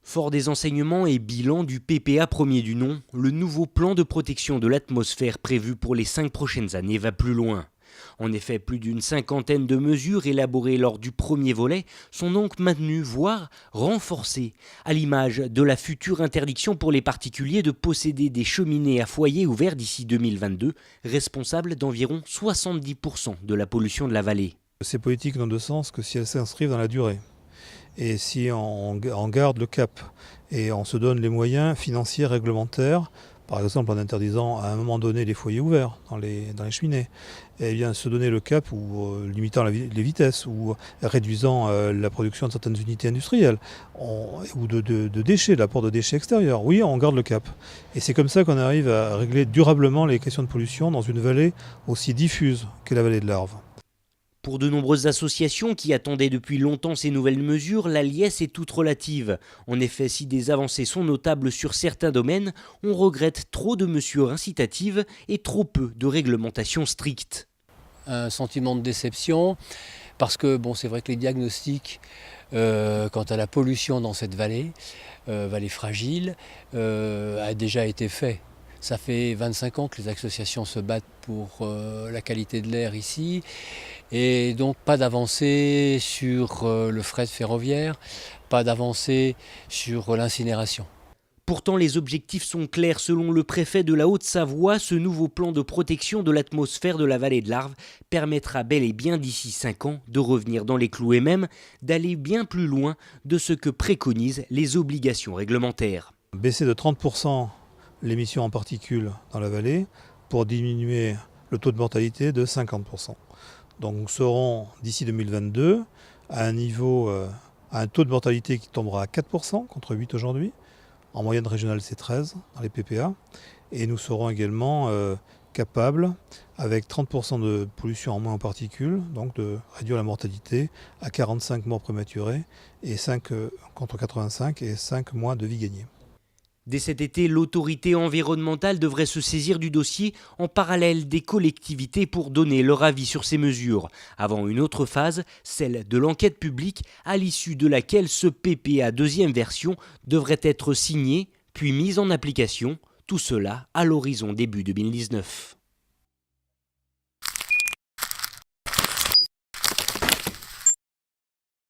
Fort des enseignements et bilan du PPA premier du nom, le nouveau plan de protection de l'atmosphère prévu pour les 5 prochaines années va plus loin. En effet, plus d'une cinquantaine de mesures élaborées lors du premier volet sont donc maintenues, voire renforcées, à l'image de la future interdiction pour les particuliers de posséder des cheminées à foyer ouverts d'ici 2022, responsables d'environ 70% de la pollution de la vallée. Ces politiques n'ont de sens que si elles s'inscrivent dans la durée. Et si on garde le cap et on se donne les moyens financiers réglementaires, par exemple en interdisant à un moment donné les foyers ouverts dans les cheminées, et bien se donner le cap ou limitant les vitesses ou réduisant la production de certaines unités industrielles ou de déchets, l'apport de déchets extérieurs. Oui, on garde le cap. Et c'est comme ça qu'on arrive à régler durablement les questions de pollution dans une vallée aussi diffuse qu'est la vallée de l'Arve. Pour de nombreuses associations qui attendaient depuis longtemps ces nouvelles mesures, la liesse est toute relative. En effet, si des avancées sont notables sur certains domaines, on regrette trop de mesures incitatives et trop peu de réglementations strictes. Un sentiment de déception, parce que c'est vrai que les diagnostics quant à la pollution dans cette vallée fragile, a déjà été fait. Ça fait 25 ans que les associations se battent pour la qualité de l'air ici, et donc pas d'avancée sur le fret ferroviaire, pas d'avancée sur l'incinération. Pourtant, les objectifs sont clairs. Selon le préfet de la Haute-Savoie, ce nouveau plan de protection de l'atmosphère de la vallée de l'Arve permettra bel et bien d'ici 5 ans de revenir dans les clous et même d'aller bien plus loin de ce que préconisent les obligations réglementaires. Baisser de 30% l'émission en particules dans la vallée pour diminuer le taux de mortalité de 50%. Donc nous serons d'ici 2022 à un taux de mortalité qui tombera à 4% contre 8 aujourd'hui. En moyenne régionale, c'est 13 dans les PPA. Et nous serons également capables, avec 30% de pollution en moins en particules, donc de réduire la mortalité à 45 morts prématurées et 5 contre 85 et 5 mois de vie gagnée. Dès cet été, l'autorité environnementale devrait se saisir du dossier en parallèle des collectivités pour donner leur avis sur ces mesures, avant une autre phase, celle de l'enquête publique, à l'issue de laquelle ce PPA deuxième version devrait être signé, puis mis en application, tout cela à l'horizon début 2019.